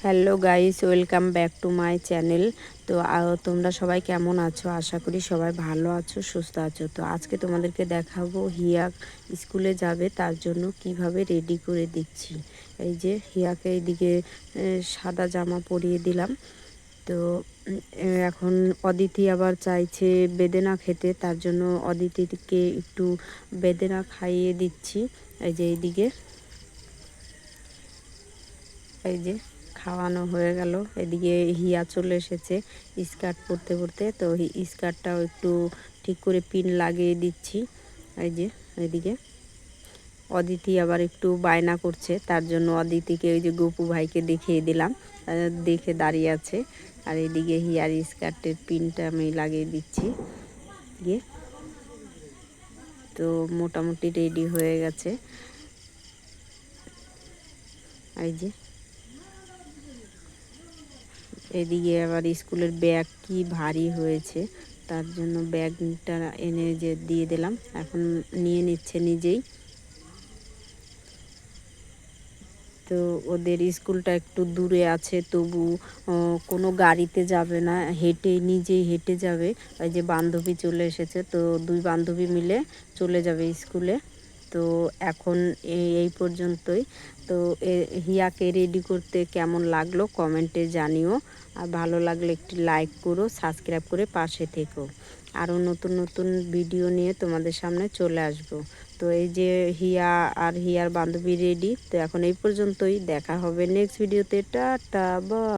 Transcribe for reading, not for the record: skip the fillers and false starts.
Hello guys, welcome back to my channel. তো তোমরা সবাই কেমন আছো? আশা করি সবাই ভালো আছো, সুস্থ আছো। তো আজকে তোমাদেরকে দেখাবো হিয়া স্কুলে যাবে, তার জন্য কিভাবে রেডি করে দিচ্ছি। এই যে হিয়াকে এইদিকে সাদা জামা পরিয়ে দিলাম। তো এখন অদিতি আবার চাইছে বেদেনা খেতে, তার জন্য অদিতিকে একটু বেদেনা খাইয়ে দিচ্ছি। এই যে এইদিকে এই যে খাওয়ানো হয়ে গেল। এদিকে হিয়া চলে এসেছে স্কার্ট পরতে পরতে, তো স্কার্টটাও একটু ঠিক করে পিন লাগিয়ে দিচ্ছি। এই যে এদিকে অদিতি আবার একটু বায়না করছে, তার জন্য অদিতিকে ওই যে গপু ভাইকে দেখিয়ে দিলাম, দেখে দাঁড়িয়ে আছে। আর এদিকে হিয়ার স্কার্টের পিনটা আমি লাগিয়ে দিচ্ছি গিয়ে। তো মোটামুটি রেডি হয়ে গেছে। এই যে এদিকে আবার স্কুলের ব্যাগ কি ভারী হয়েছে, তার জন্য ব্যাগটা এনে যে দিয়ে দিলাম, এখন নিয়ে নিচ্ছে নিজেই। তো ওদের স্কুলটা একটু দূরে আছে, তবু কোনো গাড়িতে যাবে না, নিজেই হেঁটে যাবে। ওই যে বান্ধবী চলে এসেছে, তো দুই বান্ধবী মিলে চলে যাবে স্কুলে। তো এখন এই পর্যন্তই। তো হিয়াকে রেডি করতে কেমন লাগলো কমেন্টে জানিও। আর ভালো লাগলে একটি লাইক করো, সাবস্ক্রাইব করে পাশে থেকো। আরও নতুন নতুন ভিডিও নিয়ে তোমাদের সামনে চলে আসবো। তো এই যে হিয়া আর হিয়ার বান্ধবী রেডি। তো এখন এই পর্যন্তই, দেখা হবে নেক্সট ভিডিওতে। Tata, by.